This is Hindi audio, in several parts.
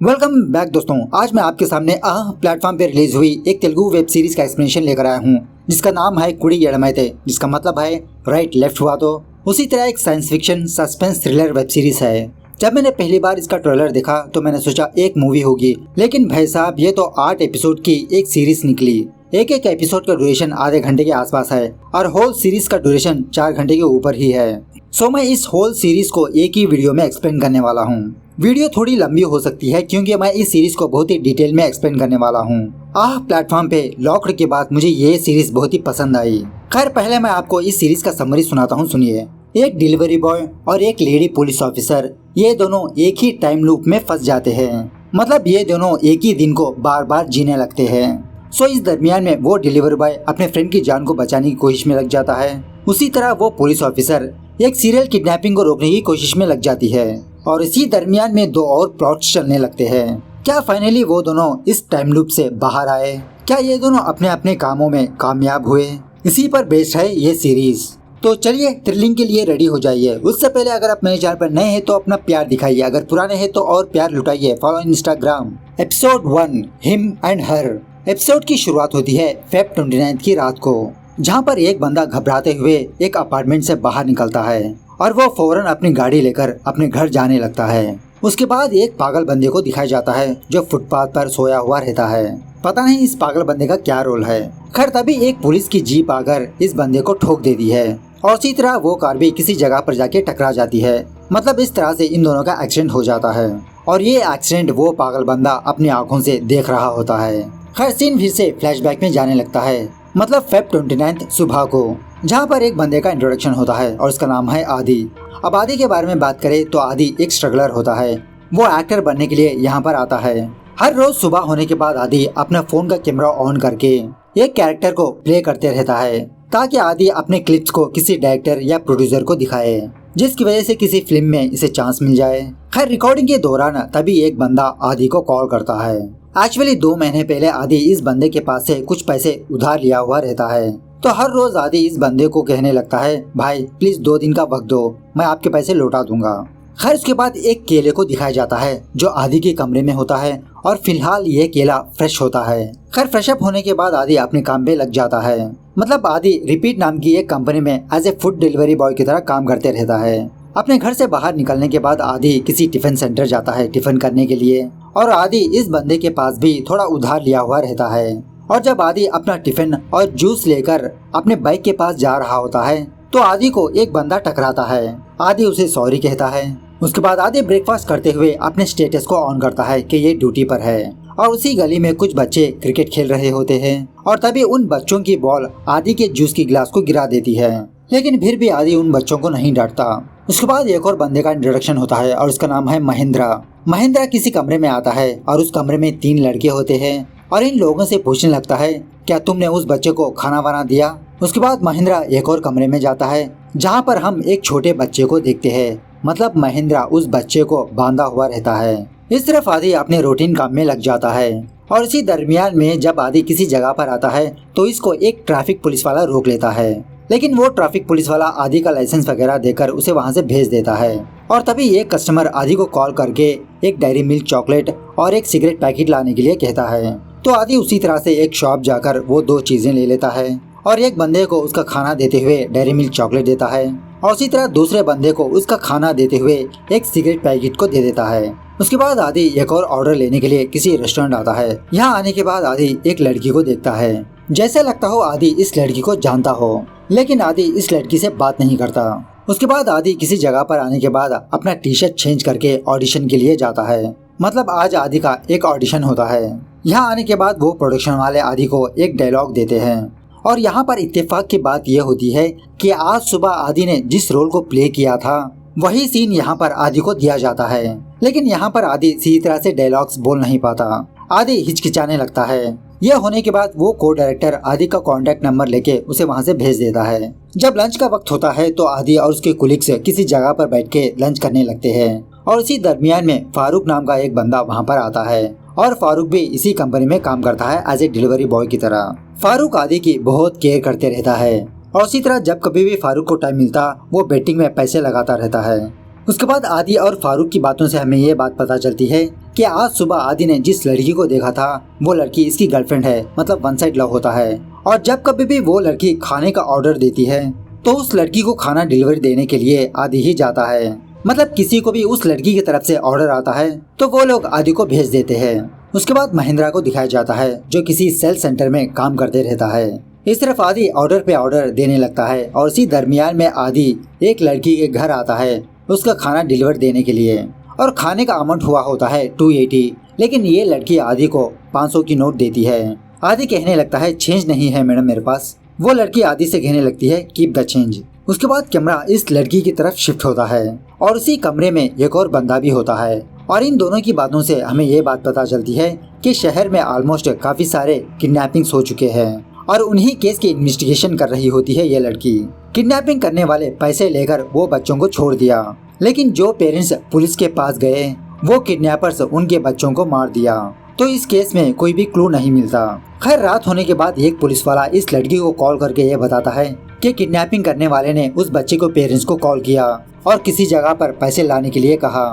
वेलकम बैक दोस्तों। आज मैं आपके सामने प्लेटफॉर्म पे रिलीज हुई एक तेलुगु वेब सीरीज का एक्सप्लेनेशन लेकर आया हूँ, जिसका नाम है कुड़ी एडमैते, जिसका मतलब है राइट लेफ्ट हुआ तो। उसी तरह एक science fiction suspense thriller web series है। जब मैंने पहली बार इसका ट्रेलर देखा तो मैंने सोचा एक मूवी होगी, लेकिन भाई साहब ये तो 8 एपिसोड की एक सीरीज निकली। एक एपिसोड का ड्यूरेशन आधे घंटे के आसपास है और होल सीरीज का ड्यूरेशन 4 घंटे के ऊपर ही है। सो मैं इस होल सीरीज को एक ही वीडियो में एक्सप्लेन करने वाला हूँ। वीडियो थोड़ी लंबी हो सकती है क्योंकि मैं इस सीरीज को बहुत ही डिटेल में एक्सप्लेन करने वाला हूँ। प्लेटफॉर्म पे लॉक्ड के बाद मुझे ये सीरीज बहुत ही पसंद आई। खैर पहले मैं आपको इस सीरीज का समरी सुनाता हूँ, सुनिए। एक डिलीवरी बॉय और एक लेडी पुलिस ऑफिसर, ये दोनों एक ही टाइम लूप में फंस जाते हैं। मतलब ये दोनों एक ही दिन को बार बार जीने लगते हैं। सो इस दरमियान में वो डिलीवरी बॉय अपने फ्रेंड की जान को बचाने की कोशिश में लग जाता है। उसी तरह वो पुलिस ऑफिसर एक सीरियल किडनैपिंग को रोकने की कोशिश में लग जाती है। और इसी दरमियान में 2 और प्लॉट्स चलने लगते हैं। क्या फाइनली वो दोनों इस टाइम लूप से बाहर आए? क्या ये दोनों अपने अपने कामों में कामयाब हुए? इसी पर बेस्ड है ये सीरीज। तो चलिए थ्रिलिंग के लिए रेडी हो जाइए। उससे पहले अगर आप मेरे चैनल पर नए हैं तो अपना प्यार दिखाइए, अगर पुराने हैं तो और प्यार लुटाइए। Follow Instagram. Episode 1 him and her. Episode की शुरुआत होती है फेब 29 की रात को, जहाँ पर एक बंदा घबराते हुए एक अपार्टमेंट से बाहर निकलता है और वो फौरन अपनी गाड़ी लेकर अपने घर जाने लगता है। उसके बाद एक पागल बंदे को दिखाया जाता है जो फुटपाथ पर सोया हुआ रहता है। पता नहीं इस पागल बंदे का क्या रोल है। खैर तभी एक पुलिस की जीप आकर इस बंदे को ठोक देती है और उसी तरह वो कार भी किसी जगह पर जाके टकरा जाती है। मतलब इस तरह से इन दोनों का एक्सीडेंट हो जाता है और ये एक्सीडेंट वो पागल बंदा अपनी आंखों से देख रहा होता है। खैर सीन फिर से फ्लैशबैक में जाने लगता है, मतलब फेब 29 सुबह को, जहाँ पर एक बंदे का इंट्रोडक्शन होता है और उसका नाम है आदि। अब आदि के बारे में बात करें तो आदि एक स्ट्रगलर होता है। वो एक्टर बनने के लिए यहाँ पर आता है। हर रोज सुबह होने के बाद आदि अपना फोन का कैमरा ऑन करके एक कैरेक्टर को प्ले करते रहता है ताकि आदि अपने क्लिप्स को किसी डायरेक्टर या प्रोड्यूसर को दिखाए, जिसकी वजह से किसी फिल्म में इसे चांस मिल जाए। खैर रिकॉर्डिंग के दौरान तभी एक बंदा आदि को कॉल करता है। एक्चुअली 2 महीने पहले आदि इस बंदे के पास से कुछ पैसे उधार लिया हुआ रहता है। तो हर रोज आदि इस बंदे को कहने लगता है, भाई प्लीज 2 दिन का वक्त दो, मैं आपके पैसे लौटा दूंगा। खैर उसके बाद एक केले को दिखाया जाता है जो आदि के कमरे में होता है और फिलहाल ये केला फ्रेश होता है। खैर फ्रेश अप होने के बाद आदि अपने काम पे लग जाता है। मतलब आदि रिपीट नाम की एक कंपनी में as a food delivery boy की तरह काम करते रहता है। अपने घर से बाहर निकलने के बाद आदि किसी टिफिन सेंटर जाता है टिफिन करने के लिए, और आदि इस बंदे के पास भी थोड़ा उधार लिया हुआ रहता है। और जब आदि अपना टिफिन और जूस लेकर अपने बाइक के पास जा रहा होता है तो आदि को एक बंदा टकराता है। आदि उसे सॉरी कहता है। उसके बाद आदि ब्रेकफास्ट करते हुए अपने स्टेटस को ऑन करता है कि ये ड्यूटी पर है। और उसी गली में कुछ बच्चे क्रिकेट खेल रहे होते हैं और तभी उन बच्चों की बॉल आदि के जूस की गिलास को गिरा देती है, लेकिन फिर भी आदि उन बच्चों को नहीं डांटता। उसके बाद एक और बंदे का इंट्रोडक्शन होता है और उसका नाम है महेंद्रा। महेंद्रा किसी कमरे में आता है और उस कमरे में 3 लड़के होते हैं और इन लोगों से पूछने लगता है, क्या तुमने उस बच्चे को खाना वाना दिया? उसके बाद महेंद्रा एक और कमरे में जाता है जहाँ पर हम एक छोटे बच्चे को देखते हैं। मतलब महेंद्रा उस बच्चे को बांधा हुआ रहता है। इस तरफ आदि अपने रूटीन काम में लग जाता है और इसी दरमियान में जब आदि किसी जगह पर आता है तो इसको एक ट्रैफिक पुलिस वाला रोक लेता है, लेकिन वो ट्रैफिक पुलिस वाला आदि का लाइसेंस वगैरह देकर उसे वहाँ से भेज देता है। और तभी एक कस्टमर आदि को कॉल करके एक डेयरी मिल्क चॉकलेट और एक सिगरेट पैकेट लाने के लिए कहता है। तो आदि उसी तरह से एक शॉप जाकर वो 2 चीजें ले लेता है और एक बंदे को उसका खाना देते हुए डेयरी मिल्क चॉकलेट देता है और उसी तरह दूसरे बंदे को उसका खाना देते हुए एक सिगरेट पैकेट को दे देता है। उसके बाद आदि एक और ऑर्डर लेने के लिए किसी रेस्टोरेंट आता है। यहाँ आने के बाद आदि एक लड़की को देखता है। जैसे लगता हो आदि इस लड़की को जानता हो, लेकिन आदि इस लड़की से बात नहीं करता। उसके बाद आदि किसी जगह पर आने के बाद अपना टी-शर्ट चेंज करके ऑडिशन के लिए जाता है। मतलब आज आदि का एक ऑडिशन होता है। यहाँ आने के बाद वो प्रोडक्शन वाले आदि को एक डायलॉग देते हैं और यहाँ पर इत्तेफाक की बात यह होती है कि आज सुबह आदि ने जिस रोल को प्ले किया था वही सीन यहाँ पर आदि को दिया जाता है, लेकिन यहाँ पर आदि सही तरह से डायलॉग्स बोल नहीं पाता। आदि हिचकिचाने लगता है। यह होने के बाद वो को डायरेक्टर आदि का कॉन्टेक्ट नंबर लेके उसे वहाँ से भेज देता है। जब लंच का वक्त होता है तो आदि और उसके कुलीग्स किसी जगह पर बैठ के लंच करने लगते हैं और उसी दरमियान में फारूक नाम का एक बंदा वहाँ पर आता है और फारूक भी इसी कंपनी में काम करता है एज ए डिलीवरी बॉय की तरह। फारूक आदि की बहुत केयर करते रहता है और उसी तरह जब कभी भी फारूक को टाइम मिलता वो बेटिंग में पैसे लगाता रहता है। उसके बाद आदि और फारूक की बातों से हमें ये बात पता चलती है कि आज सुबह आदि ने जिस लड़की को देखा था वो लड़की इसकी गर्लफ्रेंड है, मतलब वन साइड लव होता है। और जब कभी भी वो लड़की खाने का ऑर्डर देती है तो उस लड़की को खाना डिलीवरी देने के लिए आदि ही जाता है। मतलब किसी को भी उस लड़की की तरफ से ऑर्डर आता है तो वो लोग आदि को भेज देते हैं। उसके बाद महिंद्रा को दिखाया जाता है जो किसी सेल सेंटर में काम करते रहता है। इस तरफ आदि ऑर्डर पे ऑर्डर देने लगता है और इसी दरमियान में आदि एक लड़की के घर आता है उसका खाना डिलीवर देने के लिए। और खाने का अमाउंट हुआ होता है 280, लेकिन ये लड़की आदि को 500 की नोट देती है। आदि कहने लगता है चेंज नहीं है मैडम मेरे पास। वो लड़की आदि से कहने लगती है कीप द चेंज। उसके बाद कैमरा इस लड़की की तरफ शिफ्ट होता है और उसी कमरे में एक और बंदा भी होता है। और इन दोनों की बातों से हमें ये बात पता चलती है कि शहर में ऑलमोस्ट काफी सारे किडनैपिंग्स हो चुके हैं और उन्हीं केस की इन्वेस्टिगेशन कर रही होती है ये लड़की। किडनैपिंग करने वाले पैसे लेकर वो बच्चों को छोड़ दिया, लेकिन जो पेरेंट्स पुलिस के पास गए वो किडनैपर्स उनके बच्चों को मार दिया। तो इस केस में कोई भी क्लू नहीं मिलता। खैर रात होने के बाद एक पुलिस वाला इस लड़की को कॉल करके ये बताता है कि किडनैपिंग करने वाले ने उस बच्चे को पेरेंट्स को कॉल किया और किसी जगह पर पैसे लाने के लिए कहा।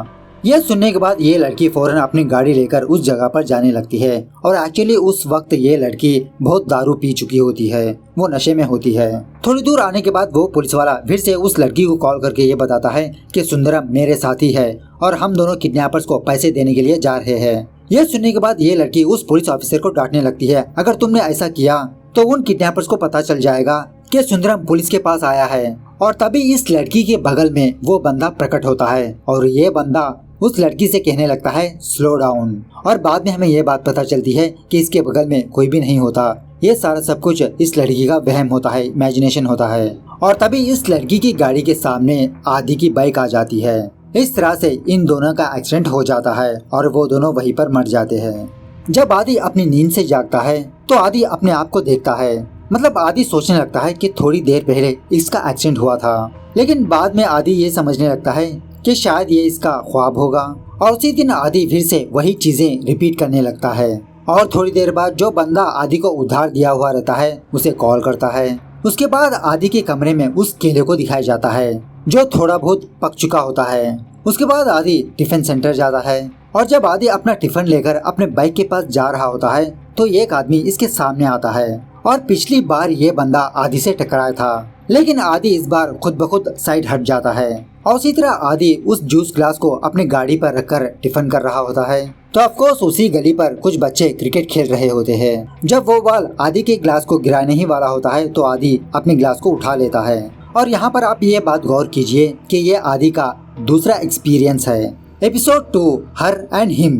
यह सुनने के बाद ये लड़की फौरन अपनी गाड़ी लेकर उस जगह पर जाने लगती है और एक्चुअली उस वक्त ये लड़की बहुत दारू पी चुकी होती है, वो नशे में होती है। थोड़ी दूर आने के बाद वो पुलिस वाला फिर से उस लड़की को कॉल करके ये बताता है कि सुंदरम मेरे साथी है और हम दोनों किडनैपर्स को पैसे देने के लिए जा रहे हैं। यह सुनने के बाद ये लड़की उस पुलिस ऑफिसर को डांटने लगती है, अगर तुमने ऐसा किया तो उन किडनैपर्स को पता चल जाएगा कि सुंदरम पुलिस के पास आया है। और तभी इस लड़की के बगल में वो बंदा प्रकट होता है और ये बंदा उस लड़की से कहने लगता है स्लो डाउन। और बाद में हमें ये बात पता चलती है कि इसके बगल में कोई भी नहीं होता, ये सारा सब कुछ इस लड़की का वहम होता है, इमेजिनेशन होता है। और तभी इस लड़की की गाड़ी के सामने आदि की बाइक आ जाती है। इस तरह से इन दोनों का एक्सीडेंट हो जाता है और वो दोनों वहीं पर मर जाते हैं। जब आदि अपनी नींद से जागता है तो आदि अपने आप को देखता है। मतलब आदि सोचने लगता है कि थोड़ी देर पहले इसका एक्सीडेंट हुआ था, लेकिन बाद में आदि ये समझने लगता है कि शायद ये इसका ख्वाब होगा। और उसी दिन आदि फिर से वही चीजें रिपीट करने लगता है। और थोड़ी देर बाद जो बंदा आदि को उधार दिया हुआ रहता है उसे कॉल करता है। उसके बाद आदि के कमरे में उस केले को दिखाया जाता है जो थोड़ा बहुत पक चुका होता है। उसके बाद आदि टिफिन सेंटर जाता है और जब आदि अपना टिफिन लेकर अपने बाइक के पास जा रहा होता है तो एक आदमी इसके सामने आता है। और पिछली बार ये बंदा आदि से टकराया था, लेकिन आदि इस बार खुद ब खुद साइड हट जाता है। और उसी तरह आदि उस जूस ग्लास को अपनी गाड़ी पर रखकर टिफिन कर रहा होता है। तो ऑफकोर्स उसी गली पर कुछ बच्चे क्रिकेट खेल रहे होते हैं। जब वो बॉल आदि के ग्लास को गिराने ही वाला होता है तो आदि अपने ग्लास को उठा लेता है। और यहाँ पर आप ये बात गौर कीजिए कि ये आदि का दूसरा एक्सपीरियंस है। Episode 2 her and him.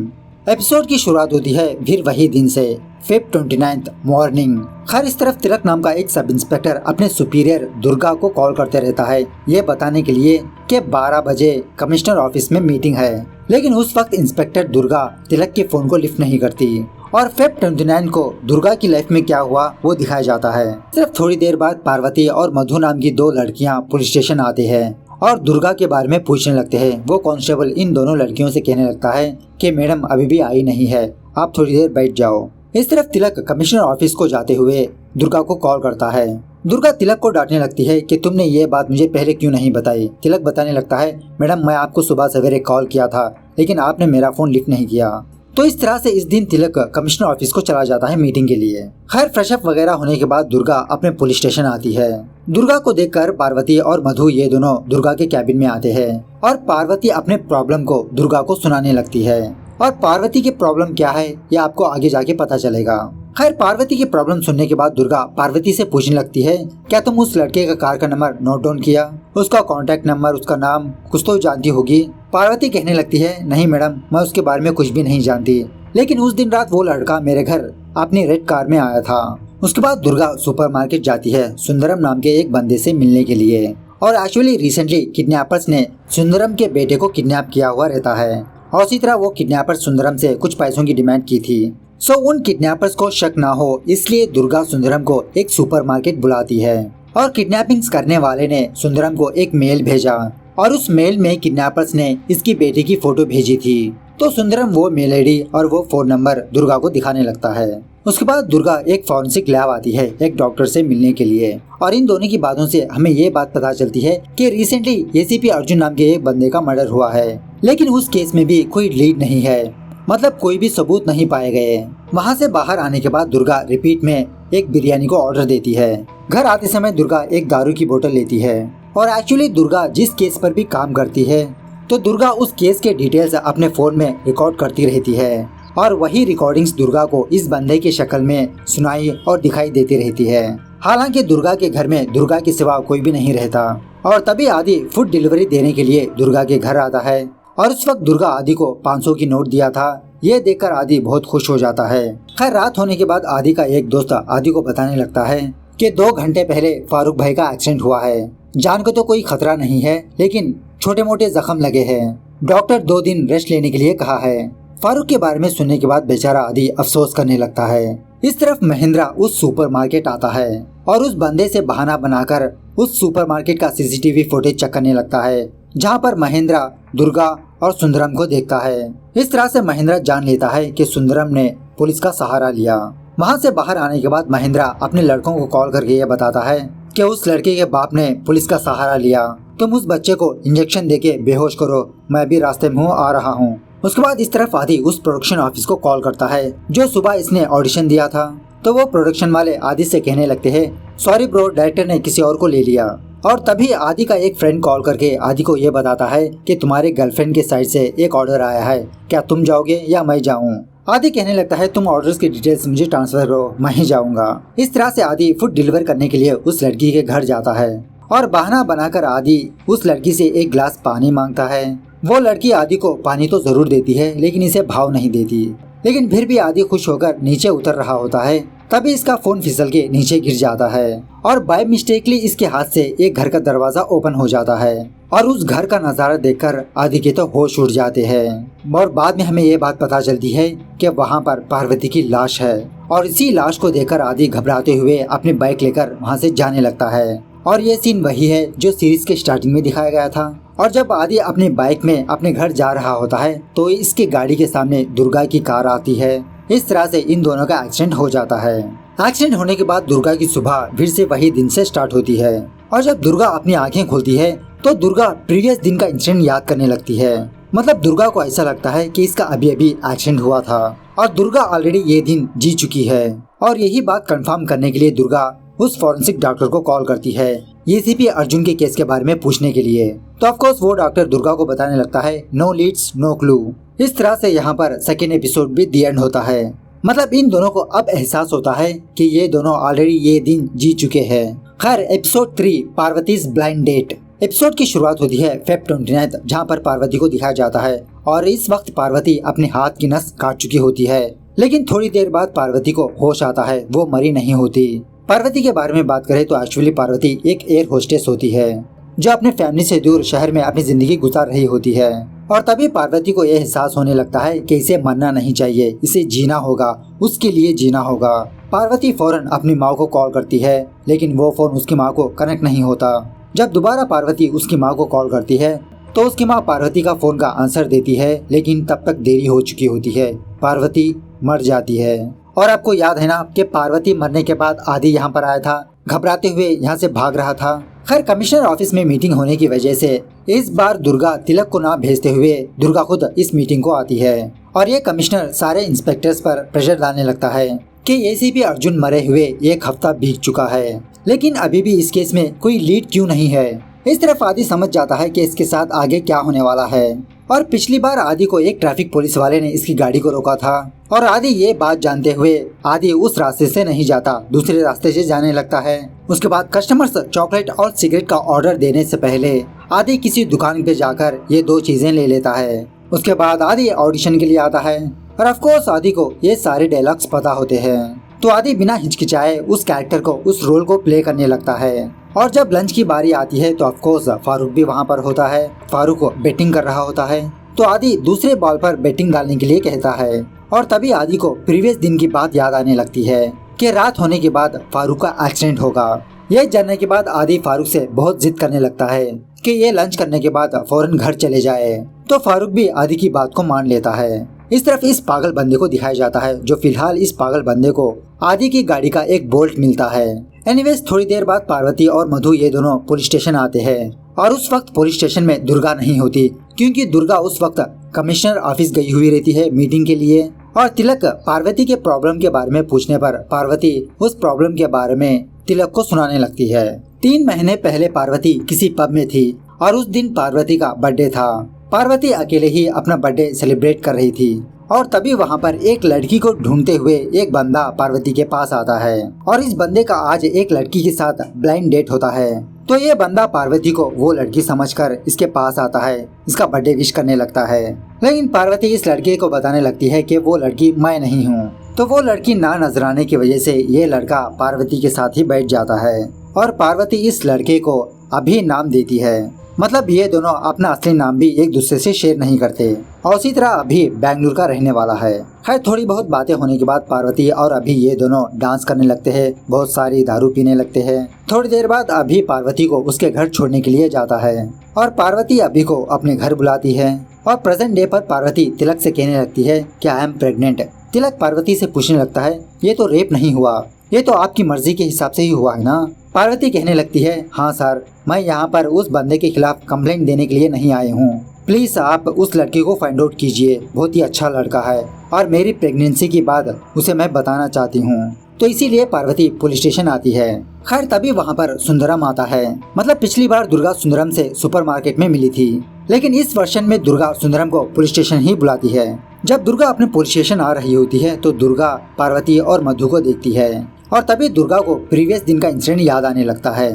Episode की शुरुआत होती है फिर वही दिन से, Feb 29 मॉर्निंग। खैर इस तरफ तिलक नाम का एक सब इंस्पेक्टर अपने सुपीरियर दुर्गा को कॉल करते रहता है ये बताने के लिए कि 12 बजे कमिश्नर ऑफिस में मीटिंग है। लेकिन उस वक्त इंस्पेक्टर दुर्गा तिलक के फोन को लिफ्ट नहीं करती। और Feb 29 को दुर्गा की लाइफ में क्या हुआ वो दिखाया जाता है। सिर्फ थोड़ी देर बाद पार्वती और मधु नाम की 2 लड़कियां पुलिस स्टेशन आते हैं और दुर्गा के बारे में पूछने लगते हैं। वो कांस्टेबल इन दोनों लड़कियों से कहने लगता है कि मैडम अभी भी आई नहीं है, आप थोड़ी देर बैठ जाओ। इस तरफ तिलक कमिश्नर ऑफिस को जाते हुए दुर्गा को कॉल करता है। दुर्गा तिलक को डांटने लगती है कि तुमने ये बात मुझे पहले क्यों नहीं बताई। तिलक बताने लगता है मैडम मैं आपको सुबह सवेरे कॉल किया था लेकिन आपने मेरा फोन लिफ्ट नहीं किया। तो इस तरह से इस दिन तिलक कमिश्नर ऑफिस को चला जाता है मीटिंग के लिए। खैर फ्रेशअप वगैरह होने के बाद दुर्गा अपने पुलिस स्टेशन आती है। दुर्गा को देखकर पार्वती और मधु ये दोनों दुर्गा के कैबिन में आते हैं और पार्वती अपने प्रॉब्लम को दुर्गा को सुनाने लगती है। और पार्वती की प्रॉब्लम क्या है ये आपको आगे जाके पता चलेगा। खैर पार्वती की प्रॉब्लम सुनने के बाद दुर्गा पार्वती से पूछने लगती है क्या तुम उस लड़के का कार का नंबर नोट डाउन किया, उसका कॉन्टेक्ट नंबर, उसका नाम कुछ तो जानती होगी। पार्वती कहने लगती है नहीं मैडम मैं उसके बारे में कुछ भी नहीं जानती, लेकिन उस दिन रात वो लड़का मेरे घर अपनी रेड कार में आया था। उसके बाद दुर्गा सुपरमार्केट जाती है सुंदरम नाम के एक बंदे से मिलने के लिए। और एक्चुअली रिसेंटली किडनैपर्स ने सुंदरम के बेटे को किडनैप किया हुआ रहता है और इसी तरह वो किडनैपर सुंदरम से कुछ पैसों की डिमांड की थी। सो उन किडनैपर्स को शक ना हो इसलिए दुर्गा सुंदरम को एक सुपरमार्केट बुलाती है और किडनैपिंग्स करने वाले ने सुंदरम को एक मेल भेजा और उस मेल में किडनैपर्स ने इसकी बेटी की फोटो भेजी थी। तो सुंदरम वो मेल आईडी और वो फोन नंबर दुर्गा को दिखाने लगता है। उसके बाद दुर्गा एक फॉरेंसिक लैब आती है एक डॉक्टर से मिलने के लिए, और इन दोनों की बातों से हमें ये बात पता चलती है कि रिसेंटली एसीपी अर्जुन नाम के एक बंदे का मर्डर हुआ है, लेकिन उस केस में भी कोई लीड नहीं है, मतलब कोई भी सबूत नहीं पाए गए। वहाँ से बाहर आने के बाद दुर्गा रिपीट में एक बिरयानी को ऑर्डर देती है। घर आते समय दुर्गा एक दारू की बोतल लेती है, और एक्चुअली दुर्गा जिस केस पर भी काम करती है तो दुर्गा उस केस के डिटेल्स अपने फोन में रिकॉर्ड करती रहती है, और वही रिकॉर्डिंग्स दुर्गा को इस बंदे की शक्ल में सुनाई और दिखाई देती रहती है। हालांकि दुर्गा के घर में दुर्गा के सिवा कोई भी नहीं रहता, और तभी आदि फूड डिलीवरी देने के लिए दुर्गा के घर आता है, और उस वक्त दुर्गा आदि को 500 की नोट दिया था। ये देखकर आदि बहुत खुश हो जाता है। खैर रात होने के बाद आदि का एक दोस्त आदि को बताने लगता है कि 2 घंटे पहले फारूक भाई का एक्सीडेंट हुआ है। जान को तो कोई खतरा नहीं है, लेकिन छोटे मोटे जख्म लगे हैं। डॉक्टर 2 दिन रेस्ट लेने के लिए कहा है। फारूक के बारे में सुनने के बाद बेचारा आदि अफसोस करने लगता है। इस तरफ महेंद्रा उस सुपरमार्केट आता है, और उस बंदे से बहाना बनाकर उस सुपरमार्केट का सीसीटीवी फुटेज चेक करने लगता है, जहां पर महेंद्रा दुर्गा और सुंदरम को देखता है। इस तरह से महेंद्रा जान लेता है कि सुंदरम ने पुलिस का सहारा लिया। वहां से बाहर आने के बाद महेंद्रा अपने लड़कों को कॉल करके ये बताता है कि उस लड़के के बाप ने पुलिस का सहारा लिया, तुम उस बच्चे को इंजेक्शन देके बेहोश करो, मैं भी रास्ते में आ रहा हूँ। उसके बाद इस तरफ आदि उस प्रोडक्शन ऑफिस को कॉल करता है जो सुबह इसने ऑडिशन दिया था। तो वो प्रोडक्शन वाले आदि से कहने लगते हैं, सॉरी ब्रो, डायरेक्टर ने किसी और को ले लिया। और तभी आदि का एक फ्रेंड कॉल करके आदि को ये बताता है कि तुम्हारे गर्लफ्रेंड के साइड से एक ऑर्डर आया है, क्या तुम जाओगे या मैं जाऊँ। आदि कहने लगता है, तुम ऑर्डर्स की डिटेल्स मुझे ट्रांसफर करो, मैं ही जाऊंगा। इस तरह से आदि फूड डिलीवर करने के लिए उस लड़की के घर जाता है, और बहाना बनाकर आदि उस लड़की से एक गिलास पानी मांगता है। वो लड़की आदि को पानी तो जरूर देती है, लेकिन इसे भाव नहीं देती। लेकिन फिर भी आदि खुश होकर नीचे उतर रहा होता है, तभी इसका फोन फिसल के नीचे गिर जाता है, और बाय मिस्टेकली इसके हाथ से एक घर का दरवाजा ओपन हो जाता है, और उस घर का नजारा देखकर आदि के तो होश उड़ जाते हैं। और बाद में हमें ये बात पता चलती है कि वहाँ पर पार्वती की लाश है, और इसी लाश को देखकर आदि घबराते हुए अपनी बाइक लेकर वहाँ से जाने लगता है। और ये सीन वही है जो सीरीज के स्टार्टिंग में दिखाया गया था। और जब आदि अपनी बाइक में अपने घर जा रहा होता है तो इसके गाड़ी के सामने दुर्गा की कार आती है। इस तरह से इन दोनों का एक्सीडेंट हो जाता है। एक्सीडेंट होने के बाद दुर्गा की सुबह फिर से वही दिन से स्टार्ट होती है, और जब दुर्गा अपनी आंखें खोलती है तो दुर्गा प्रीवियस दिन का इंसिडेंट याद करने लगती है। मतलब दुर्गा को ऐसा लगता है कि इसका अभी अभी एक्सीडेंट हुआ था, और दुर्गा ऑलरेडी ये दिन जी चुकी है। और यही बात कंफर्म करने के लिए दुर्गा उस फॉरेंसिक डॉक्टर को कॉल करती है एसीपी अर्जुन के केस के बारे में पूछने के लिए। तो ऑफ कोर्स वो डॉक्टर दुर्गा को बताने लगता है, नो लीड्स नो क्लू। इस तरह से यहाँ पर सेकेंड एपिसोड भी दी एंड होता है। मतलब इन दोनों को अब एहसास होता है कि ये दोनों ऑलरेडी ये दिन जी चुके हैं। खैर एपिसोड 3 पार्वतीज ब्लाइंड डेट। एपिसोड की शुरुआत होती है फेब 29, जहाँ पर पार्वती को दिखाया जाता है, और इस वक्त पार्वती अपने हाथ की नस काट चुकी होती है। लेकिन थोड़ी देर बाद पार्वती को होश आता है, वो मरी नहीं होती। पार्वती के बारे में बात करें तो एक्चुअली पार्वती एक एयर होस्टेस होती है जो अपने फैमिली से दूर शहर में अपनी जिंदगी गुजार रही होती है। और तभी पार्वती को यह एहसास होने लगता है कि इसे मरना नहीं चाहिए, इसे जीना होगा, उसके लिए जीना होगा। पार्वती फौरन अपनी माँ को कॉल करती है, लेकिन वो फोन उसकी माँ को कनेक्ट नहीं होता। जब दोबारा पार्वती उसकी माँ को कॉल करती है तो उसकी माँ पार्वती का फोन का आंसर देती है, लेकिन तब तक देरी हो चुकी होती है, पार्वती मर जाती है। और आपको याद है ना कि पार्वती मरने के बाद आदि यहाँ पर आया था, घबराते हुए यहाँ से भाग रहा था। खैर कमिश्नर ऑफिस में मीटिंग होने की वजह से इस बार दुर्गा तिलक को ना भेजते हुए दुर्गा खुद इस मीटिंग को आती है, और ये कमिश्नर सारे इंस्पेक्टर्स पर प्रेशर डालने लगता है कि एसीपी अर्जुन मरे हुए 1 हफ्ता बीत चुका है, लेकिन अभी भी इस केस में कोई लीड क्यों नहीं है। इस तरफ आदि समझ जाता है कि इसके साथ आगे क्या होने वाला है, और पिछली बार आदि को एक ट्रैफिक पुलिस वाले ने इसकी गाड़ी को रोका था, और आदि ये बात जानते हुए आदि उस रास्ते से नहीं जाता, दूसरे रास्ते से जाने लगता है। उसके बाद कस्टमर्स चॉकलेट और सिगरेट का ऑर्डर देने से पहले आदि किसी दुकान पे जाकर ये 2 चीजें ले लेता है। उसके बाद आदि ऑडिशन के लिए आता है, और ऑफ कोर्स आदि को ये सारे डायलॉग्स पता होते हैं, तो आदि बिना हिचकिचाए उस कैरेक्टर को, उस रोल को प्ले करने लगता है। और जब लंच की बारी आती है तो ऑफ कोर्स फारूक भी वहाँ पर होता है। फारूक बैटिंग कर रहा होता है, तो आदि दूसरे बॉल पर बैटिंग डालने के लिए कहता है, और तभी आदि को प्रीवियस दिन की बात याद आने लगती है कि रात होने के बाद फारूक का एक्सीडेंट होगा। यह जानने के बाद आदि फारूक से बहुत जिद करने लगता है कि ये लंच करने के बाद फौरन घर चले जाए। तो फारूक भी आदि की बात को मान लेता है। इस तरफ इस पागल बंदे को दिखाया जाता है जो फिलहाल इस पागल बंदे को आदि की गाड़ी का एक बोल्ट मिलता है। एनीवेज थोड़ी देर बाद पार्वती और मधु ये दोनों पुलिस स्टेशन आते हैं और उस वक्त पुलिस स्टेशन में दुर्गा नहीं होती, क्योंकि दुर्गा उस वक्त कमिश्नर ऑफिस गई हुई रहती है मीटिंग के लिए। और तिलक पार्वती के प्रॉब्लम के बारे में पूछने पर पार्वती उस प्रॉब्लम के बारे में तिलक को सुनाने लगती है। 3 महीने पहले पार्वती किसी पब में थी और उस दिन पार्वती का बर्थडे था। पार्वती अकेले ही अपना बर्थडे सेलिब्रेट कर रही थी और तभी वहाँ पर एक लड़की को ढूंढते हुए एक बंदा पार्वती के पास आता है और इस बंदे का आज एक लड़की के साथ ब्लाइंड डेट होता है। तो ये बंदा पार्वती को वो लड़की समझकर इसके पास आता है, इसका बर्थडे विश करने लगता है। लेकिन पार्वती इस लड़के को बताने लगती है कि वो लड़की मैं नहीं हूँ। तो वो लड़की ना नजराने की वजह से ये लड़का पार्वती के साथ ही बैठ जाता है और पार्वती इस लड़के को अभी नाम देती है। मतलब ये दोनों अपना असली नाम भी एक दूसरे से शेयर नहीं करते और उसी तरह अभी बेंगलुरु का रहने वाला है। खैर थोड़ी बहुत बातें होने के बाद पार्वती और अभी ये दोनों डांस करने लगते हैं, बहुत सारी दारू पीने लगते हैं। थोड़ी देर बाद अभी पार्वती को उसके घर छोड़ने के लिए जाता है और पार्वती अभी को अपने घर बुलाती है और प्रेजेंट डे पर पार्वती तिलक से कहने लगती है कि आई एम प्रेग्नेंट। तिलक पार्वती से पूछने लगता है ये तो रेप नहीं हुआ, ये तो आपकी मर्जी के हिसाब से ही हुआ है ना। पार्वती कहने लगती है हाँ सर, मैं यहाँ पर उस बंदे के खिलाफ कंप्लेंट देने के लिए नहीं आई हूँ। प्लीज आप उस लड़के को फाइंड आउट कीजिए, बहुत ही अच्छा लड़का है और मेरी प्रेगनेंसी की बात उसे मैं बताना चाहती हूँ। तो इसीलिए पार्वती पुलिस स्टेशन आती है। खैर तभी वहाँ पर सुंदरम आता है। मतलब पिछली बार दुर्गा सुंदरम से सुपरमार्केट में मिली थी, लेकिन इस वर्षन में दुर्गा सुंदरम को पुलिस स्टेशन ही बुलाती है। जब दुर्गा अपने पुलिस स्टेशन आ रही होती है तो दुर्गा पार्वती और मधु को देखती है और तभी दुर्गा को प्रीवियस दिन का इंसिडेंट याद आने लगता है।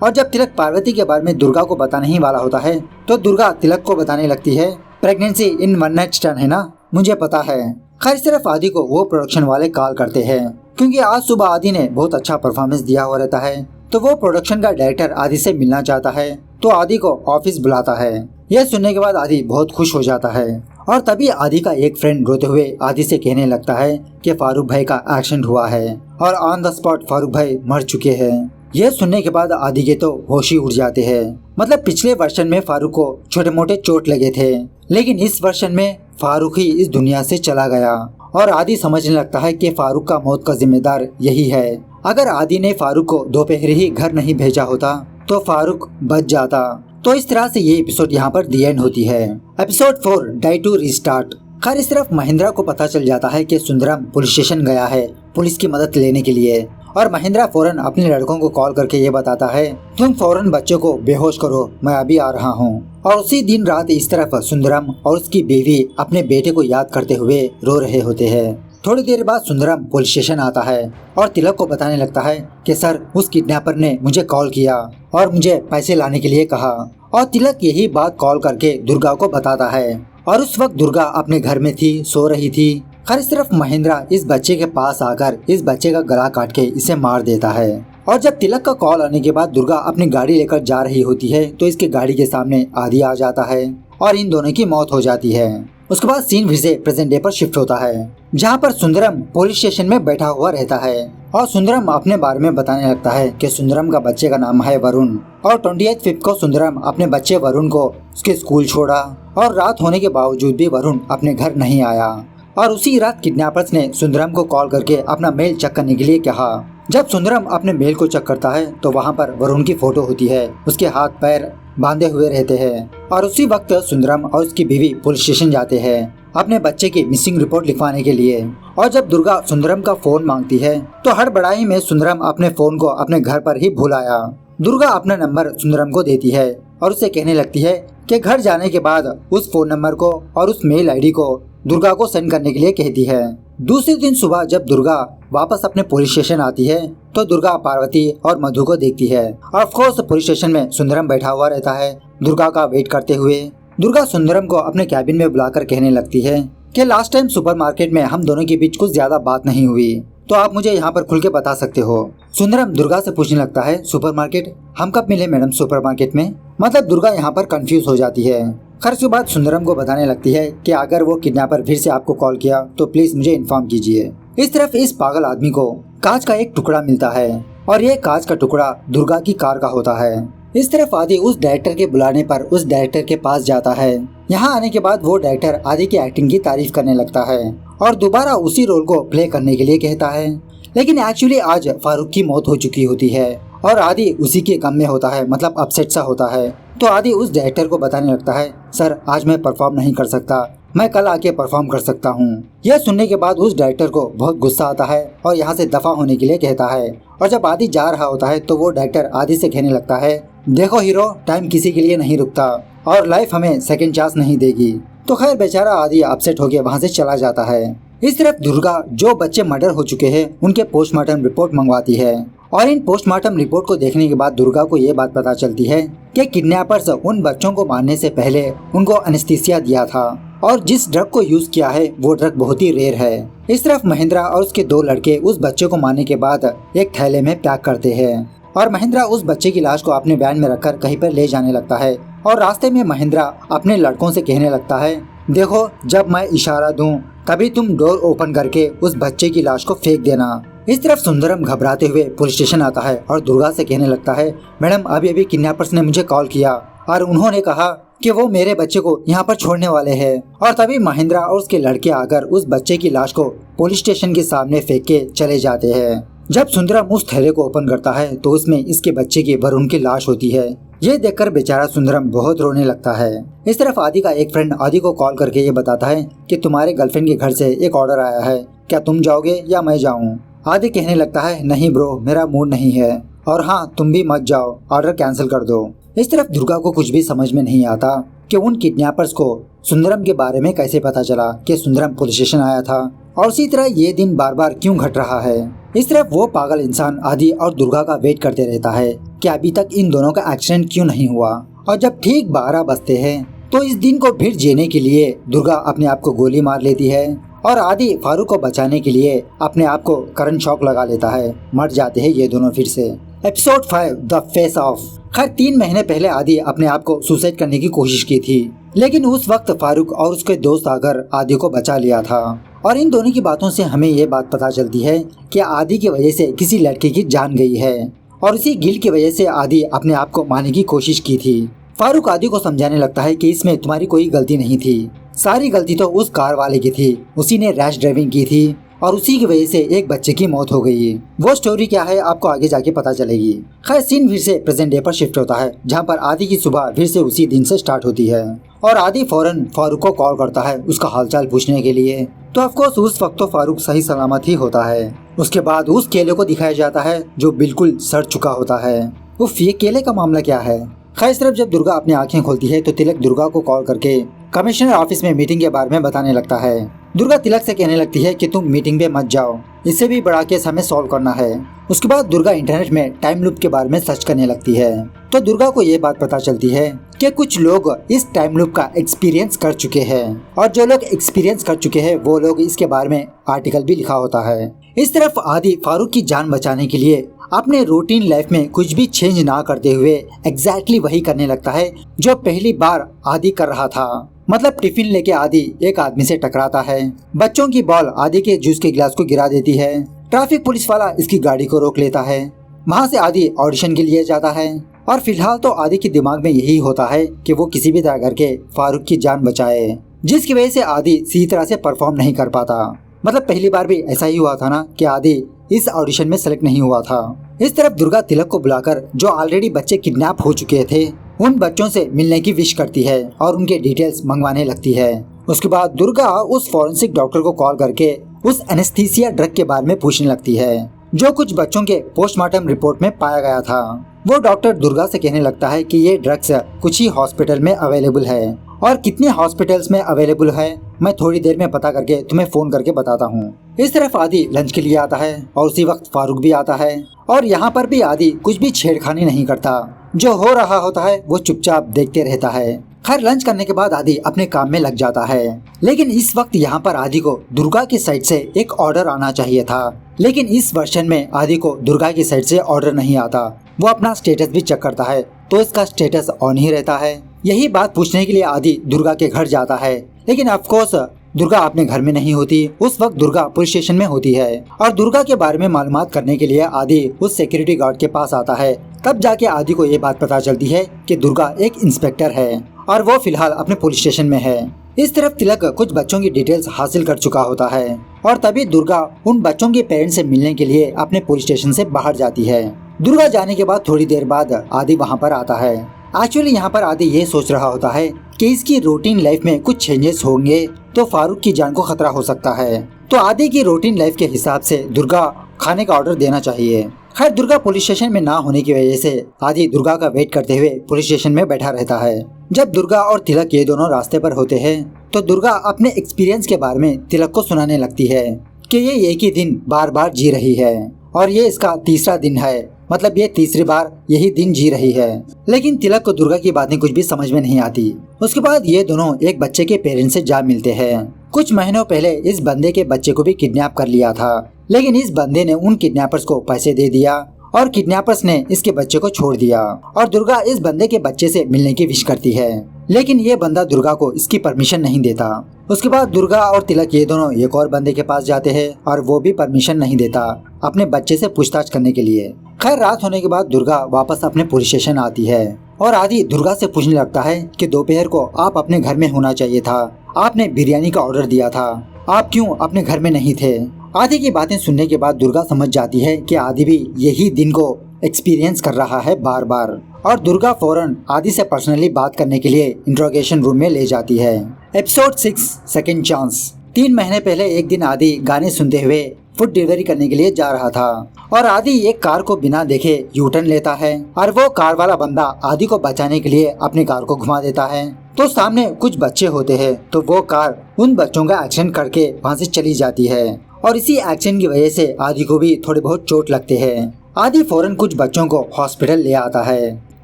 और जब तिलक पार्वती के बारे में दुर्गा को बताने ही वाला होता है तो दुर्गा तिलक को बताने लगती है pregnancy in one night stand है ना, मुझे पता है। खैर सिर्फ आदि को वो प्रोडक्शन वाले कॉल करते हैं क्योंकि आज सुबह आदि ने बहुत अच्छा परफॉर्मेंस दिया हुआ रहता है, तो वो प्रोडक्शन का डायरेक्टर आदि से मिलना चाहता है। तो आदि को ऑफिस बुलाता है। यह सुनने के बाद आदि बहुत खुश हो जाता है और तभी आदि का एक फ्रेंड रोते हुए आदि से कहने लगता है कि फारूक भाई का एक्सीडेंट हुआ है और ऑन द स्पॉट फारूक भाई मर चुके हैं। यह सुनने के बाद आदि के तो होश ही उड़ जाते हैं। मतलब पिछले वर्षन में फारूक को छोटे मोटे चोट लगे थे, लेकिन इस वर्षन में फारूक ही इस दुनिया से चला गया और आदि समझने लगता है कि फारूक का मौत का जिम्मेदार यही है। अगर आदि ने फारूक को दोपहर ही घर नहीं भेजा होता तो फारूक बच जाता। तो इस तरह से ये एपिसोड यहाँ पर दी एंड होती है। Episode 4 die to restart. खैर इस तरफ महेंद्रा को पता चल जाता है कि सुंदरम पुलिस स्टेशन गया है पुलिस की मदद लेने के लिए और महेंद्रा फौरन अपने लड़कों को कॉल करके ये बताता है तुम फौरन बच्चों को बेहोश करो, मैं अभी आ रहा हूँ। और उसी दिन रात इस तरफ सुंदरम और उसकी बीवी अपने बेटे को याद करते हुए रो रहे होते हैं। थोड़ी देर बाद सुंदरम पुलिस स्टेशन आता है और तिलक को बताने लगता है कि सर उस किडनैपर ने मुझे कॉल किया और मुझे पैसे लाने के लिए कहा। और तिलक यही बात कॉल करके दुर्गा को बताता है और उस वक्त दुर्गा अपने घर में थी, सो रही थी। खैर इस तरफ महेंद्रा इस बच्चे के पास आकर इस बच्चे का गला काट के इसे मार देता है। और जब तिलक का कॉल आने के बाद दुर्गा अपनी गाड़ी लेकर जा रही होती है तो इसके गाड़ी के सामने आदि आ जाता है और इन दोनों की मौत हो जाती है। उसके बाद सीन फिर से प्रेजेंट डे पर शिफ्ट होता है जहाँ पर सुंदरम पुलिस स्टेशन में बैठा हुआ रहता है और सुंदरम अपने बारे में बताने लगता है कि सुंदरम का बच्चे का नाम है वरुण और 28 को सुंदरम अपने बच्चे वरुण को उसके स्कूल छोड़ा और रात होने के बावजूद भी वरुण अपने घर नहीं आया। और उसी रात किडनैपर्स ने सुंदरम को कॉल करके अपना मेल चेक करने के लिए कहा। जब सुंदरम अपने मेल को चेक करता है तो वहाँ पर वरुण की फोटो होती है, उसके हाथ पैर बांधे हुए रहते हैं। और उसी वक्त सुंदरम और उसकी बीवी पुलिस स्टेशन जाते हैं अपने बच्चे की मिसिंग रिपोर्ट लिखवाने के लिए। और जब दुर्गा सुंदरम का फोन मांगती है तो हड़बड़ाई में सुंदरम अपने फोन को अपने घर पर ही भूल आया। दुर्गा अपना नंबर सुंदरम को देती है और उसे कहने लगती है कि घर जाने के बाद उस फोन नंबर को और उस मेल आईडी को दुर्गा को सेंड करने के लिए कहती है। दूसरे दिन सुबह जब दुर्गा वापस अपने पुलिस स्टेशन आती है तो दुर्गा पार्वती और मधु को देखती है। ऑफ कोर्स पुलिस स्टेशन में सुंदरम बैठा हुआ रहता है दुर्गा का वेट करते हुए। दुर्गा सुंदरम को अपने कैबिन में बुलाकर कहने लगती है कि लास्ट टाइम सुपरमार्केट में हम दोनों के बीच कुछ ज्यादा बात नहीं हुई, तो आप मुझे यहाँ पर खुल के बता सकते हो। सुंदरम दुर्गा से पूछने लगता है सुपरमार्केट, हम कब मिले मैडम सुपरमार्केट में? मतलब दुर्गा यहाँ पर कंफ्यूज हो जाती है। खैर उसके बाद सुंदरम को बताने लगती है कि अगर वो किडनैपर फिर से आपको कॉल किया तो प्लीज मुझे इन्फॉर्म कीजिए। इस तरफ इस पागल आदमी को कांच का एक टुकड़ा मिलता है और ये कांच का टुकड़ा दुर्गा की कार का होता है। इस तरफ आदि उस डायरेक्टर के बुलाने पर उस डायरेक्टर के पास जाता है। यहाँ आने के बाद वो डायरेक्टर आदि की एक्टिंग की तारीफ करने लगता है और दोबारा उसी रोल को प्ले करने के लिए कहता है। लेकिन एक्चुअली आज फारूक की मौत हो चुकी होती है और आदि उसी के गम में होता है, मतलब अपसेट सा होता है। तो आदि उस डायरेक्टर को बताने लगता है, सर आज मैं परफॉर्म नहीं कर सकता, मैं कल आके परफॉर्म कर सकता हूँ। यह सुनने के बाद उस डायरेक्टर को बहुत गुस्सा आता है और यहाँ से दफा होने के लिए कहता है। और जब आदि जा रहा होता है तो वो डायरेक्टर आदि से कहने लगता है, देखो हीरो, टाइम किसी के लिए नहीं रुकता और लाइफ हमें सेकंड चांस नहीं देगी। तो खैर बेचारा आदि अपसेट हो गया वहाँ से चला जाता है। इस तरफ दुर्गा जो बच्चे मर्डर हो चुके हैं उनके पोस्टमार्टम रिपोर्ट मंगवाती है और इन पोस्टमार्टम रिपोर्ट को देखने के बाद दुर्गा को ये बात पता चलती है कि किडनैपर्स उन बच्चों को मारने से पहले उनको एनेस्थीसिया दिया था और जिस ड्रग को यूज किया है वो ड्रग बहुत ही रेयर है। इस तरफ महेंद्रा और उसके 2 लड़के उस बच्चे को मारने के बाद एक थैले में पैक करते हैं और महेंद्रा उस बच्चे की लाश को अपने वैन में रखकर कहीं पर ले जाने लगता है। और रास्ते में महेंद्रा अपने लड़कों से कहने लगता है, देखो जब मैं इशारा दूं तभी तुम डोर ओपन करके उस बच्चे की लाश को फेंक देना। इस तरफ सुंदरम घबराते हुए पुलिस स्टेशन आता है और दुर्गा से कहने लगता है, मैडम अभी अभी किडनैपर्स ने मुझे कॉल किया और उन्होंने कहा कि वो मेरे बच्चे को यहाँ पर छोड़ने वाले हैं। और तभी महेंद्रा और उसके लड़के आकर उस बच्चे की लाश को पुलिस स्टेशन के सामने फेंक के चले जाते हैं। जब सुंदरम उस थैले को ओपन करता है तो उसमें इसके बच्चे की वरुण की लाश होती है। ये देखकर बेचारा सुंदरम बहुत रोने लगता है। इस तरफ आदि का एक फ्रेंड आदि को कॉल करके ये बताता है कि तुम्हारे गर्लफ्रेंड के घर से एक ऑर्डर आया है, क्या तुम जाओगे या मैं जाऊँ? आदि कहने लगता है, नहीं ब्रो, मेरा मूड नहीं है और हाँ तुम भी मत जाओ, ऑर्डर कैंसिल कर दो। इस तरफ दुर्गा को कुछ भी समझ में नहीं आता कि उन किडनैपर्स को सुंदरम के बारे में कैसे पता चला कि सुंदरम पुलिस स्टेशन आया था और उसी तरह ये दिन बार बार क्यों घट रहा है। इस तरफ वो पागल इंसान आदि और दुर्गा का वेट करते रहता है कि अभी तक इन दोनों का एक्सीडेंट क्यों नहीं हुआ। और जब ठीक 12 बजते हैं तो इस दिन को फिर जीने के लिए दुर्गा अपने आप को गोली मार लेती है और आदि फारूक को बचाने के लिए अपने आप को करंट शॉक लगा लेता है। मर जाते हैं ये दोनों फिर से। Episode 5 the face of. खैर 3 महीने पहले आदि अपने आप को सुसाइड करने की कोशिश की थी, लेकिन उस वक्त फारूक और उसके दोस्त आकर आदि को बचा लिया था। और इन दोनों की बातों से हमें ये बात पता चलती है कि आदि की वजह से किसी लड़के की जान गई है और इसी गिल्ट की वजह से आदि अपने आप को मारने की कोशिश की थी। फारूक आदि को समझाने लगता है कि इसमें तुम्हारी कोई गलती नहीं थी, सारी गलती तो उस कार वाले की थी, उसी ने रैश ड्राइविंग की थी और उसी की वजह से एक बच्चे की मौत हो गई। वो स्टोरी क्या है आपको आगे जाके पता चलेगी। खैर सीन फिर से प्रेजेंट डे पर शिफ्ट होता है, जहाँ पर आदि की सुबह फिर से उसी दिन से स्टार्ट होती है और आदि फौरन फारूक को कॉल करता है उसका हालचाल पूछने के लिए। तो ऑफकोर्स उस वक्त तो फारूक सही सलामत ही होता है। उसके बाद उस केले को दिखाया जाता है जो बिल्कुल सड़ चुका होता है। उफ, ये केले का मामला क्या है। खैर सिर्फ जब दुर्गा अपनी आंखें खोलती है तो तिलक दुर्गा को कॉल करके कमिश्नर ऑफिस में मीटिंग के बारे में बताने लगता है। दुर्गा तिलक से कहने लगती है कि तुम मीटिंग पे मत जाओ, इससे भी बड़ा केस हमें सॉल्व करना है। उसके बाद दुर्गा इंटरनेट में टाइम लूप के बारे में सर्च करने लगती है तो दुर्गा को ये बात पता चलती है कि कुछ लोग इस टाइम लूप का एक्सपीरियंस कर चुके हैं और जो लोग एक्सपीरियंस कर चुके हैं वो लोग इसके बारे में आर्टिकल भी लिखा होता है। इस तरफ आदि फारूक की जान बचाने के लिए अपने रूटीन लाइफ में कुछ भी चेंज ना करते हुए एग्जैक्टली वही करने लगता है जो पहली बार आदि कर रहा था। मतलब टिफिन लेके आदि एक आदमी से टकराता है, बच्चों की बॉल आदि के जूस के गिलास को गिरा देती है, ट्रैफिक पुलिस वाला इसकी गाड़ी को रोक लेता है, वहाँ से आदि ऑडिशन के लिए जाता है और फिलहाल तो आदि के दिमाग में यही होता है कि वो किसी भी तरह करके फारूक की जान बचाए, जिसकी वजह से आदि सही तरह से परफॉर्म नहीं कर पाता। मतलब पहली बार भी ऐसा ही हुआ था ना कि आदि इस ऑडिशन में सेलेक्ट नहीं हुआ था। इस तरफ दुर्गा तिलक को बुलाकर जो ऑलरेडी बच्चे किडनैप हो चुके थे उन बच्चों से मिलने की विश करती है और उनके डिटेल्स मंगवाने लगती है। उसके बाद दुर्गा उस फॉरेंसिक डॉक्टर को कॉल करके उस एनेस्थीसिया ड्रग के बारे में पूछने लगती है जो कुछ बच्चों के पोस्टमार्टम रिपोर्ट में पाया गया था। वो डॉक्टर दुर्गा से कहने लगता है कि ये ड्रग्स कुछ ही हॉस्पिटल में अवेलेबल है और कितने हॉस्पिटल्स में अवेलेबल है मैं थोड़ी देर में पता करके तुम्हें फोन करके बताता हूँ। इस तरफ आदि लंच के लिए आता है और उसी वक्त फारूक भी आता है और यहाँ पर भी आदि कुछ भी छेड़खानी नहीं करता, जो हो रहा होता है वो चुपचाप देखते रहता है। खैर लंच करने के बाद आदि अपने काम में लग जाता है, लेकिन इस वक्त यहाँ पर आदि को दुर्गा की साइड से एक ऑर्डर आना चाहिए था, लेकिन इस वर्षन में आदि को दुर्गा की साइड से ऑर्डर नहीं आता। वो अपना स्टेटस भी चेक करता है तो इसका स्टेटस ऑन ही रहता है। यही बात पूछने के लिए आदि दुर्गा के घर जाता है, लेकिन ऑफकोर्स दुर्गा अपने घर में नहीं होती। उस वक्त दुर्गा पुलिस स्टेशन में होती है और दुर्गा के बारे में मालूमात करने के लिए आदि उस सिक्योरिटी गार्ड के पास आता है तब जाके आदि को ये बात पता चलती है कि दुर्गा एक इंस्पेक्टर है और वो फिलहाल अपने पुलिस स्टेशन में है। इस तरफ तिलक कुछ बच्चों की डिटेल्स हासिल कर चुका होता है और तभी दुर्गा उन बच्चों के पेरेंट्स से मिलने के लिए अपने पुलिस स्टेशन से बाहर जाती है। दुर्गा जाने के बाद थोड़ी देर बाद आदि वहाँ पर आता है। एक्चुअली यहाँ पर आदि ये सोच रहा होता है कि इसकी रूटीन लाइफ में कुछ चेंजेस होंगे तो फारूक की जान को खतरा हो सकता है। तो आदि की रूटीन लाइफ के हिसाब से दुर्गा खाने का ऑर्डर देना चाहिए। खैर दुर्गा पुलिस स्टेशन में ना होने की वजह से आदि दुर्गा का वेट करते हुए पुलिस स्टेशन में बैठा रहता है। जब दुर्गा और तिलक ये दोनों रास्ते पर होते हैं तो दुर्गा अपने एक्सपीरियंस के बारे में तिलक को सुनाने लगती है कि ये एक ही दिन बार बार जी रही है और ये इसका तीसरा दिन है, मतलब ये तीसरी बार यही दिन जी रही है। लेकिन तिलक को दुर्गा की बातें कुछ भी समझ में नहीं आती। उसके बाद ये दोनों एक बच्चे के पेरेंट्स से जा मिलते हैं। कुछ महीनों पहले इस बंदे के बच्चे को भी किडनैप कर लिया था, लेकिन इस बंदे ने उन किडनैपर्स को पैसे दे दिया और किडनैपर्स ने इसके बच्चे को छोड़ दिया और दुर्गा इस बंदे के बच्चे से मिलने की विश करती है, लेकिन ये बंदा दुर्गा को इसकी परमिशन नहीं देता। उसके बाद दुर्गा और तिलक ये दोनों एक और बंदे के पास जाते हैं और वो भी परमिशन नहीं देता अपने बच्चे से पूछताछ करने के लिए। खैर रात होने के बाद दुर्गा वापस अपने पुलिस स्टेशन आती है और आदि दुर्गा से पूछने लगता है कि दोपहर को आप अपने घर में होना चाहिए था, आपने बिरयानी का ऑर्डर दिया था, आप क्यों अपने घर में नहीं थे। आदि की बातें सुनने के बाद दुर्गा समझ जाती है कि आदि भी यही दिन को एक्सपीरियंस कर रहा है बार बार और दुर्गा फौरन आदि से पर्सनली बात करने के लिए इंट्रोगेशन रूम में ले जाती है। Episode 6 second chance. 3 महीने पहले एक दिन आदि गाने सुनते हुए फूड डिलीवरी करने के लिए जा रहा था और आदि एक कार को बिना देखे यू टर्न लेता है और वो कार वाला बंदा आदि को बचाने के लिए अपनी कार को घुमा देता है। तो सामने कुछ बच्चे होते हैं तो वो कार उन बच्चों का एक्सीडेंट करके वहाँ से चली जाती है और इसी एक्सीडेंट की वजह से आदि को भी थोड़े बहुत चोट लगते हैं। आदि फौरन कुछ बच्चों को हॉस्पिटल ले आता है,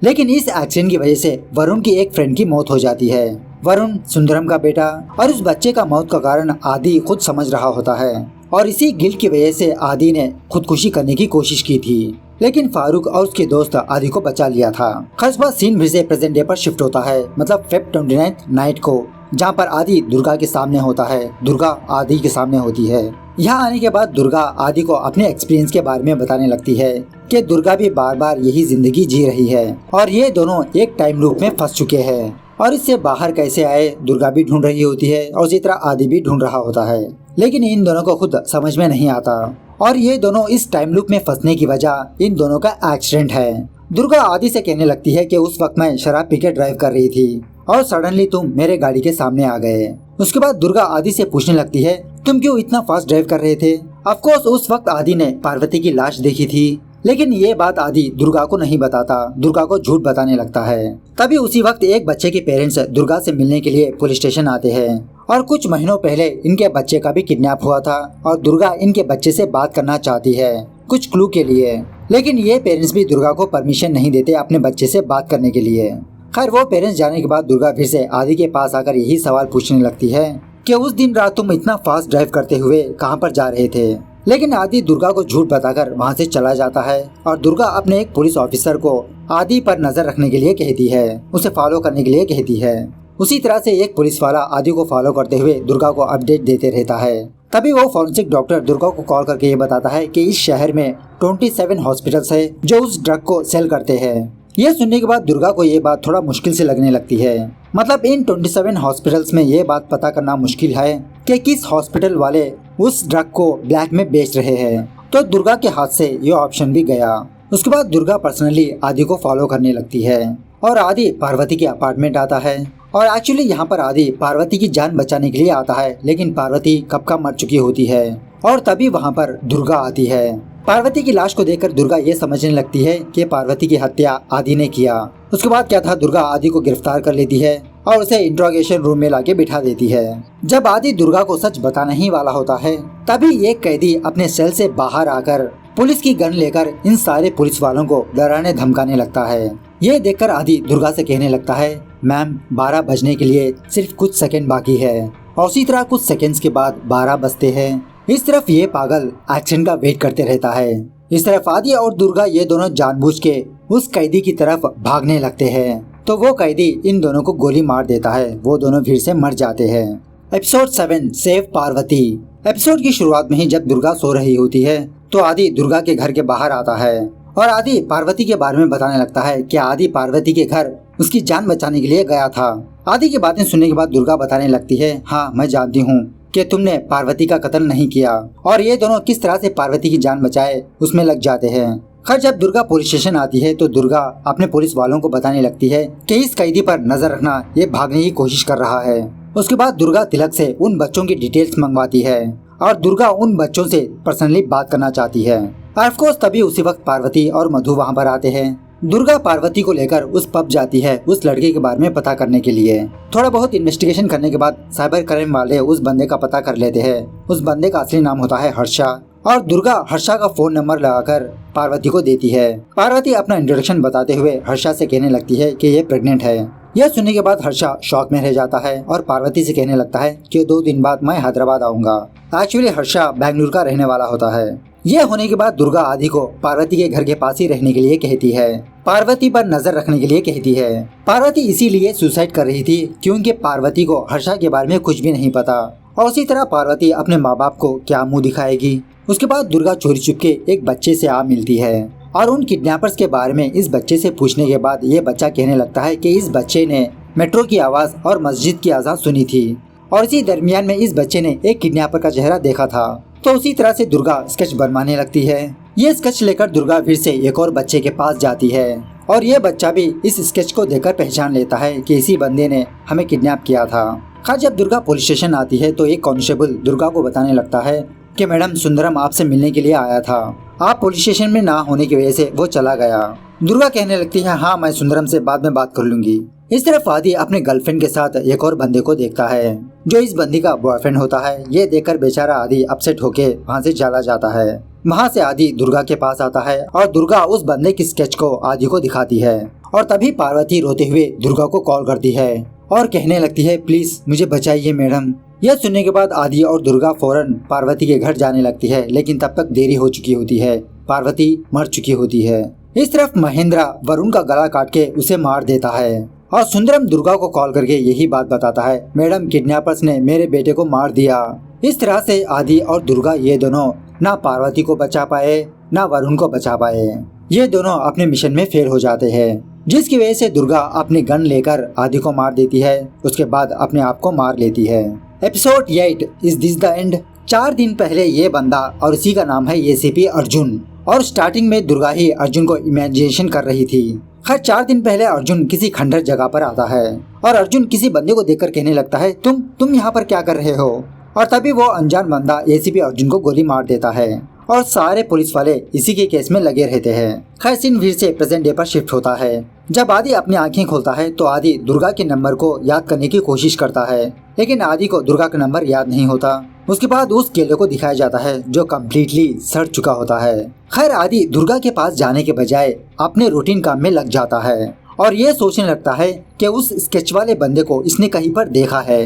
लेकिन इस एक्सीडेंट की वजह से वरुण की एक फ्रेंड की मौत हो जाती है। वरुण सुंदरम का बेटा, और उस बच्चे का मौत का कारण आदि खुद समझ रहा होता है और इसी गिल्ट की वजह से आदि ने खुदकुशी करने की कोशिश की थी, लेकिन फारूक और उसके दोस्त आदि को बचा लिया था। खास बात सीन फिर से प्रेजेंट डे पर शिफ्ट होता है, मतलब फेब 29 नाइट को, जहाँ पर आदि दुर्गा के सामने होता है, दुर्गा आदि के सामने होती है। यहाँ आने के बाद दुर्गा आदि को अपने एक्सपीरियंस के बारे में बताने लगती है कि दुर्गा भी बार बार यही जिंदगी जी रही है और ये दोनों एक टाइम लूप में फंस चुके हैं और इससे बाहर कैसे आए दुर्गा भी ढूंढ रही होती है और उसी तरह आदि भी ढूंढ रहा होता है, लेकिन इन दोनों को खुद समझ में नहीं आता और ये दोनों इस टाइम लूप में फंसने की वजह इन दोनों का एक्सीडेंट है। दुर्गा आदि से कहने लगती है कि उस वक्त मैं शराब पीकर ड्राइव कर रही थी और सडनली तुम मेरे गाड़ी के सामने आ गए। उसके बाद दुर्गा आदि से पूछने लगती है तुम क्यों इतना फास्ट ड्राइव कर रहे थे। ऑफ कोर्स उस वक्त आदि ने पार्वती की लाश देखी थी, लेकिन ये बात आदि दुर्गा को नहीं बताता, दुर्गा को झूठ बताने लगता है। तभी उसी वक्त एक बच्चे के पेरेंट्स दुर्गा से मिलने के लिए पुलिस स्टेशन आते हैं और कुछ महीनों पहले इनके बच्चे का भी किडनैप हुआ था और दुर्गा इनके बच्चे से बात करना चाहती है कुछ क्लू के लिए, लेकिन ये पेरेंट्स भी दुर्गा को परमिशन नहीं देते अपने बच्चे से बात करने के लिए। खैर वो पेरेंट्स जाने के बाद दुर्गा फिर से आदि के पास आकर यही सवाल पूछने लगती है कि उस दिन रात तुम इतना फास्ट ड्राइव करते हुए कहाँ पर जा रहे थे, लेकिन आदि दुर्गा को झूठ बताकर वहाँ से चला जाता है और दुर्गा अपने एक पुलिस ऑफिसर को आदि पर नजर रखने के लिए कहती है, उसे फॉलो करने के लिए कहती है। उसी तरह से एक पुलिस वाला आदि को फॉलो करते हुए दुर्गा को अपडेट देते रहता है। तभी वो फॉरेंसिक डॉक्टर दुर्गा को कॉल करके ये बताता है कि इस शहर में 27 हॉस्पिटल्स है जो उस ड्रग को सेल करते हैं। ये सुनने के बाद दुर्गा को ये बात थोड़ा मुश्किल से लगने लगती है, मतलब इन 27 हॉस्पिटल्स में ये बात पता करना मुश्किल है कि किस हॉस्पिटल वाले उस ड्रग को ब्लैक में बेच रहे हैं। तो दुर्गा के हाथ से ये ऑप्शन भी गया। उसके बाद दुर्गा पर्सनली आदि को फॉलो करने लगती है और आदि पार्वती के अपार्टमेंट आता है और एक्चुअली यहाँ पर आदि पार्वती की जान बचाने के लिए आता है, लेकिन पार्वती कब का मर चुकी होती है और तभी वहाँ पर दुर्गा आती है। पार्वती की लाश को देखकर दुर्गा ये समझने लगती है कि पार्वती की हत्या आदि ने किया। उसके बाद क्या था, दुर्गा आदि को गिरफ्तार कर लेती है और उसे इंट्रोगेशन रूम में लाके बिठा देती है। जब आदि दुर्गा को सच बताने ही वाला होता है तभी एक कैदी अपने सेल से बाहर आकर पुलिस की गन लेकर इन सारे पुलिस वालों को डराने धमकाने लगता है। ये देखकर आदि दुर्गा से कहने लगता है मैम 12 बजने के लिए सिर्फ कुछ सेकंड बाकी है और उसी तरह कुछ सेकंड्स के बाद 12 बजते हैं। इस तरफ ये पागल एक्शन का वेट करते रहता है। इस तरफ आदि और दुर्गा ये दोनों जानबूझ के उस कैदी की तरफ भागने लगते हैं तो वो कैदी इन दोनों को गोली मार देता है, वो दोनों फिर से मर जाते हैं। Episode 7 save Parvati. एपिसोड की शुरुआत में ही जब दुर्गा सो रही होती है तो आदि दुर्गा के घर के बाहर आता है और आदि पार्वती के बारे में बताने लगता है कि आदि पार्वती के घर उसकी जान बचाने के लिए गया था। आदि की बातें सुनने के बाद दुर्गा बताने लगती है, हाँ मैं जानती हूँ कि तुमने पार्वती का कत्ल नहीं किया। और ये दोनों किस तरह से पार्वती की जान बचाए उसमें लग जाते हैं। खैर जब दुर्गा पुलिस स्टेशन आती है तो दुर्गा अपने पुलिस वालों को बताने लगती है कि इस कैदी पर नजर रखना, ये भागने की कोशिश कर रहा है। उसके बाद दुर्गा तिलक से उन बच्चों की डिटेल्स मंगवाती है और दुर्गा उन बच्चों से पर्सनली बात करना चाहती है। ऑफ कोर्स तभी उसी वक्त पार्वती और मधु वहाँ पर आते हैं। दुर्गा पार्वती को लेकर उस पब जाती है उस लड़के के बारे में पता करने के लिए। थोड़ा बहुत इन्वेस्टिगेशन करने के बाद साइबर क्राइम वाले उस बंदे का पता कर लेते हैं। उस बंदे का असली नाम होता है हर्षा और दुर्गा हर्षा का फोन नंबर लगाकर पार्वती को देती है। पार्वती अपना इंट्रोडक्शन बताते हुए हर्षा से कहने लगती है कि ये प्रेग्नेंट है। यह सुनने के बाद हर्षा शॉक में रह जाता है और पार्वती से कहने लगता है कि 2 दिन बाद मैं हैदराबाद आऊंगा। एक्चुअली हर्षा बेंगलुरु का रहने वाला होता है। यह होने के बाद दुर्गा आदि को पार्वती के घर के पास ही रहने के लिए कहती है, पार्वती पर नजर रखने के लिए कहती है। पार्वती इसीलिए सुसाइड कर रही थी क्योंकि पार्वती को हर्षा के बारे में कुछ भी नहीं पता और उसी तरह पार्वती अपने माँ बाप को क्या मुँह दिखाएगी। उसके बाद दुर्गा चोरी चुपके एक बच्चे से आ मिलती है और उन किडनैपर्स के बारे में इस बच्चे से पूछने के बाद ये बच्चा कहने लगता है कि इस बच्चे ने मेट्रो की आवाज़ और मस्जिद की आवाज़ सुनी थी और इसी दरमियान में इस बच्चे ने एक किडनैपर का चेहरा देखा था। तो उसी तरह से दुर्गा स्केच बनवाने लगती है। ये स्केच लेकर दुर्गा फिर से एक और बच्चे के पास जाती है और ये बच्चा भी इस स्केच को देखकर पहचान लेता है कि इसी बंदे ने हमें किडनैप किया था। खैर जब दुर्गा पुलिस स्टेशन आती है तो एक कांस्टेबल दुर्गा को बताने लगता है कि मैडम सुंदरम आपसे मिलने के लिए आया था, आप पुलिस स्टेशन में ना होने की वजह से वो चला गया। दुर्गा कहने लगती है, हाँ मैं सुंदरम से बाद में बात कर लूंगी। इस तरफ आदि अपने गर्लफ्रेंड के साथ एक और बंदे को देखता है जो इस बंदी का बॉयफ्रेंड होता है। ये देखकर बेचारा आदि अपसेट होके वहाँ से चला जाता है। वहाँ से आदि दुर्गा के पास आता है और दुर्गा उस बंदे की स्केच को आदि को दिखाती है और तभी पार्वती रोते हुए दुर्गा को कॉल करती है और कहने लगती है, प्लीज मुझे बचाइए मैडम। यह सुनने के बाद आदि और दुर्गा फौरन पार्वती के घर जाने लगती है, लेकिन तब तक देरी हो चुकी होती है, पार्वती मर चुकी होती है। इस तरफ महेंद्रा वरुण का गला काट के उसे मार देता है और सुंदरम दुर्गा को कॉल करके यही बात बताता है, मैडम किडनैपर्स ने मेरे बेटे को मार दिया। इस तरह से आदि और दुर्गा ये दोनों ना पार्वती को बचा पाए ना वरुण को बचा पाए। ये दोनों अपने मिशन में फेल हो जाते हैं, जिसकी वजह से दुर्गा अपनी गन लेकर आदि को मार देती है। उसके बाद अपने आप को मार लेती है। Episode 8 is this the end. 4 दिन पहले ये बंदा और इसी का नाम है एसीपी अर्जुन और स्टार्टिंग में दुर्गा ही अर्जुन को इमेजिनेशन कर रही थी। खैर 4 दिन पहले अर्जुन किसी खंडर जगह पर आता है और अर्जुन किसी बंदे को देखकर कहने लगता है, तुम यहाँ पर क्या कर रहे हो। और तभी वो अनजान बंदा एसीपी अर्जुन को गोली मार देता है और सारे पुलिस वाले इसी के केस में लगे रहते हैं। खैर सीन फिर से प्रेजेंट डे पर शिफ्ट होता है। जब आदि अपनी आंखें खोलता है तो आदि दुर्गा के नंबर को याद करने की कोशिश करता है, लेकिन आदि को दुर्गा का नंबर याद नहीं होता। उसके बाद उस केले को दिखाया जाता है जो कम्प्लीटली सड़ चुका होता है। खैर आदि दुर्गा के पास जाने के बजाय अपने रूटीन काम में लग जाता है और ये सोचने लगता है कि उस स्केच वाले बंदे को इसने कहीं पर देखा है।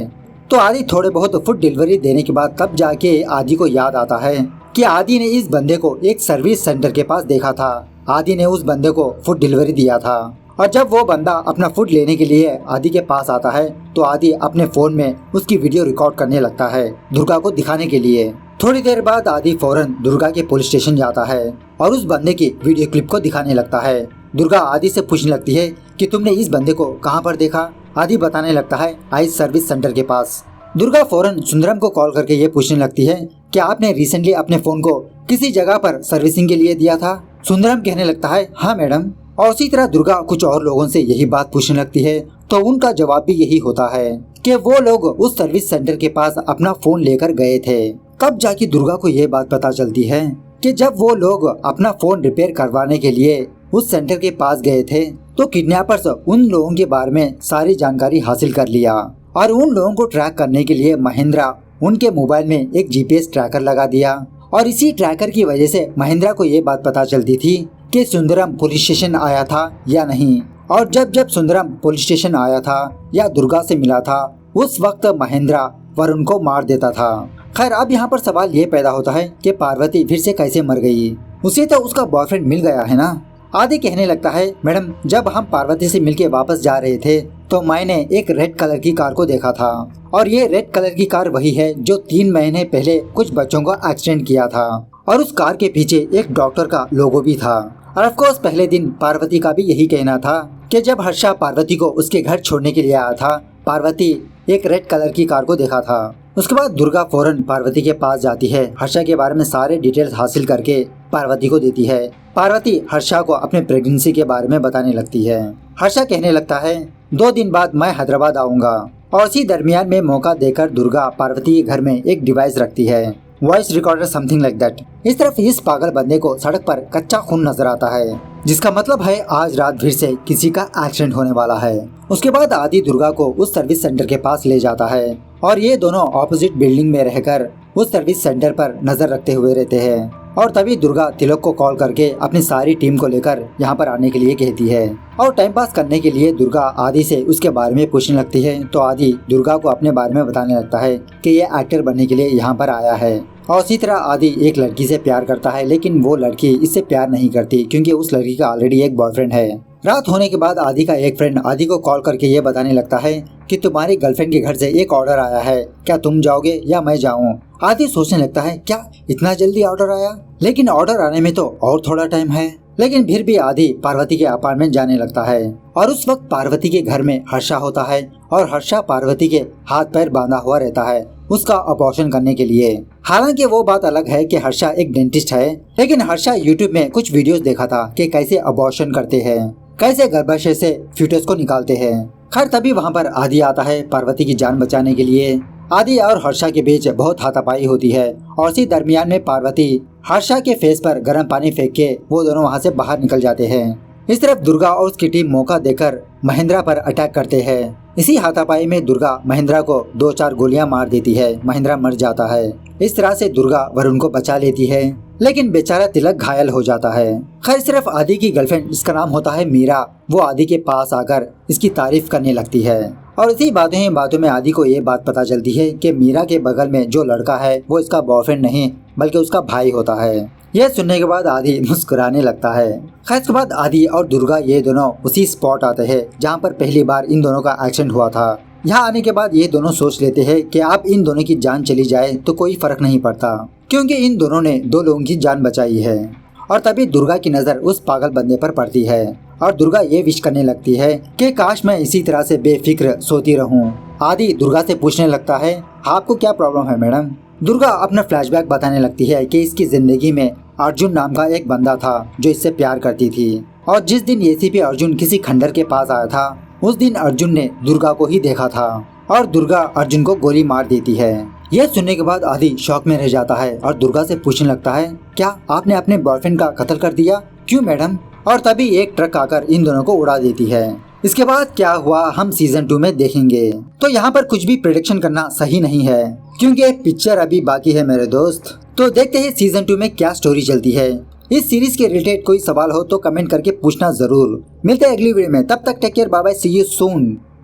तो आदि थोड़े बहुत फूड डिलीवरी देने के बाद तब जाके आदि को याद आता है कि आदि ने इस बंदे को एक सर्विस सेंटर के पास देखा था। आदि ने उस बंदे को फूड डिलीवरी दिया था और जब वो बंदा अपना फूड लेने के लिए आदि के पास आता है तो आदि अपने फोन में उसकी वीडियो रिकॉर्ड करने लगता है दुर्गा को दिखाने के लिए। थोड़ी देर बाद आदि फौरन दुर्गा के पुलिस स्टेशन जाता है और उस बंदे की वीडियो क्लिप को दिखाने लगता है। दुर्गा आदि से पूछने लगती है कि तुमने इस बंदे को कहाँ पर देखा। आदि बताने लगता है, आइस सर्विस सेंटर के पास। दुर्गा फौरन सुंदरम को कॉल करके ये पूछने लगती है कि आपने रिसेंटली अपने फोन को किसी जगह पर सर्विसिंग के लिए दिया था। सुंदरम कहने लगता है, हाँ मैडम। और उसी तरह दुर्गा कुछ और लोगों से यही बात पूछने लगती है तो उनका जवाब भी यही होता है कि वो लोग उस सर्विस सेंटर के पास अपना फोन लेकर गए थे। कब जाके दुर्गा को ये बात पता चलती है कि जब वो लोग अपना फोन रिपेयर करवाने के लिए उस सेंटर के पास गए थे तो किडनैपर्स उन लोगों के बारे में सारी जानकारी हासिल कर लिया और उन लोगों को ट्रैक करने के लिए महेंद्रा उनके मोबाइल में एक जीपीएस ट्रैकर लगा दिया और इसी ट्रैकर की वजह से महेंद्रा को ये बात पता चलती थी कि सुंदरम पुलिस स्टेशन आया था या नहीं। और जब सुंदरम पुलिस स्टेशन आया था या दुर्गा से मिला था उस वक्त महेंद्रा वरुण को मार देता था। खैर अब यहाँ पर सवाल ये पैदा होता है कि पार्वती फिर से कैसे मर गई, उसे तो उसका बॉयफ्रेंड मिल गया है ना। आदि कहने लगता है, मैडम जब हम पार्वती से मिलके वापस जा रहे थे तो मैंने एक रेड कलर की कार को देखा था और ये रेड कलर की कार वही है जो 3 महीने पहले कुछ बच्चों का एक्सीडेंट किया था और उस कार के पीछे एक डॉक्टर का लोगो भी था और ऑफ कोर्स पहले दिन पार्वती का भी यही कहना था कि जब हर्षा पार्वती को उसके घर छोड़ने के लिए आया था, पार्वती एक रेड कलर की कार को देखा था। उसके बाद दुर्गा फौरन पार्वती के पास जाती है, हर्षा के बारे में सारे डिटेल्स हासिल करके पार्वती को देती है। पार्वती हर्षा को अपने प्रेगनेंसी के बारे में बताने लगती है। हर्षा कहने लगता है 2 दिन बाद मैं हैदराबाद आऊंगा, और इसी दरमियान में मौका देकर दुर्गा पार्वती के घर में एक डिवाइस रखती है, voice recorder something like that. इस तरफ इस पागल बंदे को सड़क पर कच्चा खून नजर आता है, जिसका मतलब है आज रात फिर से किसी का एक्सीडेंट होने वाला है। उसके बाद आदि दुर्गा को उस सर्विस सेंटर के पास ले जाता है और ये दोनों ऑपोजिट बिल्डिंग में रहकर उस सर्विस सेंटर पर नजर रखते हुए रहते हैं। और तभी दुर्गा तिलक को कॉल करके अपनी सारी टीम को लेकर यहाँ पर आने के लिए कहती है, और टाइम पास करने के लिए दुर्गा आदि से उसके बारे में पूछने लगती है। तो आदि दुर्गा को अपने बारे में बताने लगता है कि ये एक्टर बनने के लिए यहाँ पर आया है। और इसी तरह आदि एक लड़की से प्यार करता है, लेकिन वो लड़की इससे प्यार नहीं करती क्योंकि उस लड़की का ऑलरेडी एक बॉयफ्रेंड है। रात होने के बाद आदि का एक फ्रेंड आदि को कॉल करके ये बताने लगता है कि तुम्हारी गर्लफ्रेंड के घर से एक ऑर्डर आया है, क्या तुम जाओगे या मैं जाऊं? आदि सोचने लगता है क्या इतना जल्दी ऑर्डर आया, लेकिन ऑर्डर आने में तो और थोड़ा टाइम है। लेकिन फिर भी आदि पार्वती के अपार्टमेंट जाने लगता है और उस वक्त पार्वती के घर में हर्षा होता है और हर्षा पार्वती के हाथ पैर बांधा हुआ रहता है उसका अबॉर्शन करने के लिए। हालांकि वो बात अलग है कि हर्षा एक डेंटिस्ट है, लेकिन हर्षा यूट्यूब में कुछ वीडियोस देखा था कि कैसे अबॉर्शन करते हैं, कैसे गर्भाशय से फ्यूटस को निकालते हैं। खैर तभी वहाँ पर आदि आता है पार्वती की जान बचाने के लिए। आदि और हर्षा के बीच बहुत हाथापाई होती है और इसी दरमियान में पार्वती हर्षा के फेस पर गर्म पानी फेंक के वो दोनों वहाँ से बाहर निकल जाते हैं। इस तरफ दुर्गा और उसकी टीम मौका देकर महेंद्रा पर अटैक करते हैं। इसी हाथापाई में दुर्गा महेंद्रा को 2-4 गोलियां मार देती है, महेंद्रा मर जाता है। इस तरह से दुर्गा वरुण को बचा लेती है, लेकिन बेचारा तिलक घायल हो जाता है। खैर सिर्फ आदि की गर्लफ्रेंड जिसका नाम होता है मीरा, वो आदि के पास आकर इसकी तारीफ करने लगती है। और इसी बातों में आदि को ये बात पता चलती है कि मीरा के बगल में जो लड़का है वो इसका बॉयफ्रेंड नहीं बल्कि उसका भाई होता है। यह सुनने के बाद आदि मुस्कुराने लगता है। खैर इसके बाद आदि और दुर्गा ये दोनों उसी स्पॉट आते हैं जहाँ पर पहली बार इन दोनों का एक्सीडेंट हुआ था। यहाँ आने के बाद ये दोनों सोच लेते हैं कि अब इन दोनों की जान चली जाए तो कोई फर्क नहीं पड़ता, क्योंकि इन दोनों ने 2 लोगों की जान बचाई है। और तभी दुर्गा की नज़र उस पागल बंदे पर पड़ती है और दुर्गा ये विश करने लगती है कि काश मैं इसी तरह से बेफिक्र सोती रहूं। आदि दुर्गा से पूछने लगता है आपको क्या प्रॉब्लम है मैडम? दुर्गा अपना फ्लैशबैक बताने लगती है कि इसकी जिंदगी में अर्जुन नाम का एक बंदा था जो इससे प्यार करती थी, और जिस दिन एसीपी अर्जुन किसी खंडर के पास आया था उस दिन अर्जुन ने दुर्गा को ही देखा था और दुर्गा अर्जुन को गोली मार देती है। यह सुनने के बाद आदि शॉक में रह जाता है और दुर्गा से पूछने लगता है क्या आपने अपने बॉयफ्रेंड का कत्ल कर दिया? क्यों मैडम? और तभी एक ट्रक आकर इन दोनों को उड़ा देती है। इसके बाद क्या हुआ हम सीजन 2 में देखेंगे। तो यहाँ पर कुछ भी प्रेडिक्शन करना सही नहीं है क्योंकि पिक्चर अभी बाकी है मेरे दोस्त। तो देखते हैं सीजन 2 में क्या स्टोरी चलती है। इस सीरीज के रिलेटेड कोई सवाल हो तो कमेंट करके पूछना जरूर। मिलते हैं अगली वीडियो में, तब तक take care, bye bye, see you soon.